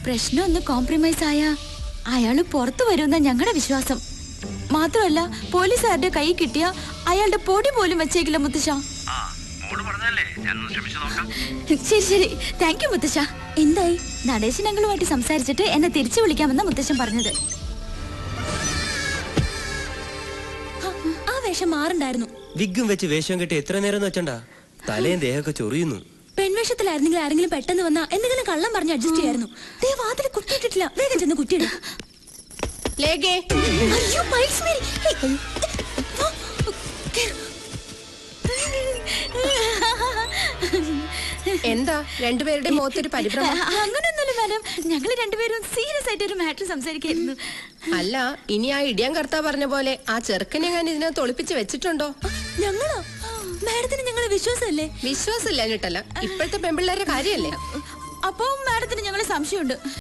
പ്രശ്നം ഒന്ന് കോംപ്രമൈസ് ആയ അയാള് പുറത്തു വരുമെന്ന ഞങ്ങളുടെ വിശ്വാസം. മാത്രമല്ല പോലീസുകാരുടെ കൈ കിട്ടിയ അയാളുടെ പൊടി പോലും വെച്ചേക്കില്ല മുത്തശ്ശ. ശരി ശരി, താങ്ക് യു മുത്തശ്ശ. എന്തായി? നടേശൻ അങ്കിളുമായിട്ട് സംസാരിച്ചിട്ട് എന്നെ തിരിച്ചു വിളിക്കാമെന്ന മുത്തശ്ശൻ പറഞ്ഞത്. ആ വേഷം മാറുണ്ടായിരുന്നു. വിഗും വെച്ച് വേഷം കെട്ടി എത്ര നേരം വെച്ചണ്ടാ? തലയും ദേഹമൊക്കെ ചൊറിയുന്നു. പെൺവേഷത്തിലായിരുന്നെങ്കിൽ ആരെങ്കിലും പെട്ടെന്ന് വന്നാ എന്തെങ്കിലും കള്ളം പറഞ്ഞ് അഡ്ജസ്റ്റ് ചെയ്യായിരുന്നു. വാതിൽ കുത്തിയിട്ടിട്ടില്ല. വേഗം ചെന്ന് കുത്തിയിടും. എന്താ രണ്ടുപേരുടെ മുഖത്തൊരു പരിഭ്രമം? അങ്ങനെയൊന്നുമില്ല മാഡം, ഞങ്ങള് രണ്ടുപേരും സീരിയസ് ആയിട്ട് ഒരു മാറ്റർ സംസാരിക്കായിരുന്നു. അല്ല, ഇനി ആ ഇടിയാൻ കർത്താ പറഞ്ഞ പോലെ ആ ചെറുക്കനെ ഞാൻ ഇതിനകത്ത് ഒളിപ്പിച്ച് വെച്ചിട്ടുണ്ടോ? ഞങ്ങളോ? മാഡത്തിന് ഞങ്ങളെ വിശ്വാസമല്ലേ? വിശ്വാസമില്ല എന്നിട്ടല്ല, ഇപ്പോഴത്തെ പെൺപിള്ളേരുടെ കാര്യല്ലേ. അപ്പൊ മാഡത്തിന് ഞങ്ങളെ സംശയമുണ്ട്.